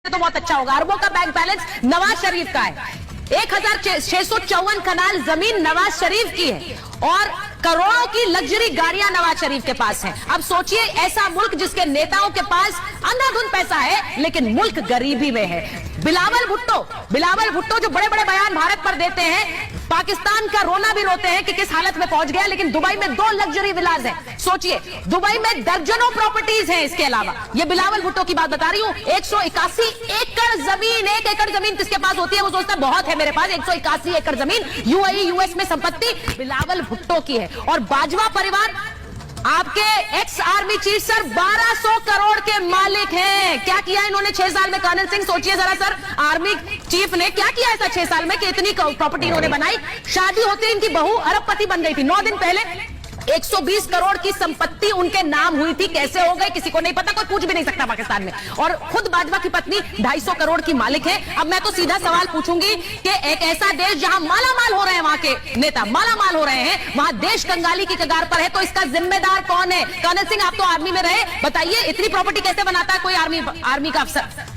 तो बहुत अच्छा होगा। अरबों का बैंक बैलेंस नवाज शरीफ का है। 1654 कनाल जमीन नवाज शरीफ की है और करोड़ों की लग्जरी गाड़ियां नवाज शरीफ के पास हैं। अब सोचिए, ऐसा मुल्क जिसके नेताओं के पास अंधाधुंध पैसा है लेकिन मुल्क गरीबी में है। बिलावल भुट्टो जो बड़े बड़े बयान भारत पर देते हैं, पाकिस्तान का रोना भी रोते हैं कि किस हालत में पहुंच गया, लेकिन दुबई में 2 लग्जरी विलास हैं। सोचिए, दुबई में दर्जनों प्रॉपर्टीज हैं। इसके अलावा ये बिलावल भुट्टो की बात बता रही हूं। 181 एकड़ जमीन, 1 एकड़ जमीन किसके पास होती है? वो सोचता है बहुत है मेरे पास। 181 एकड़ जमीन यूएई यूएस में संपत्ति बिलावल भुट्टो की है। और बाजवा परिवार, आपके ex army chief sir 1200 crore के मालिक हैं। क्या किया इन्होंने 6 साल में? कर्नल सिंह सोचिए जरा सर, आर्मी चीफ ने क्या किया ऐसा 6 साल में कि इतनी प्रॉपर्टी इन्होंने बनाई। शादी होते इनकी बहू अरबपति बन गई थी। 9 दिन पहले 120 करोड़ की संपत्ति उनके नाम हुई थी। कैसे हो गई किसी को नहीं पता, कोई पूछ भी नहीं सकता पाकिस्तान में। और खुद बाजवा की पत्नी 250 करोड़ की मालिक है। अब मैं तो सीधा सवाल पूछूंगी कि एक ऐसा देश जहां मालामाल हो रहे हैं, वहां के नेता मालामाल हो रहे हैं, वहां देश कंगाली की कगार पर है, तो इसका जिम्मेदार कौन है? कर्नल सिंह, आप तो आर्मी में रहे, बताइए इतनी प्रॉपर्टी कैसे बनाता है कोई आर्मी का अफसर?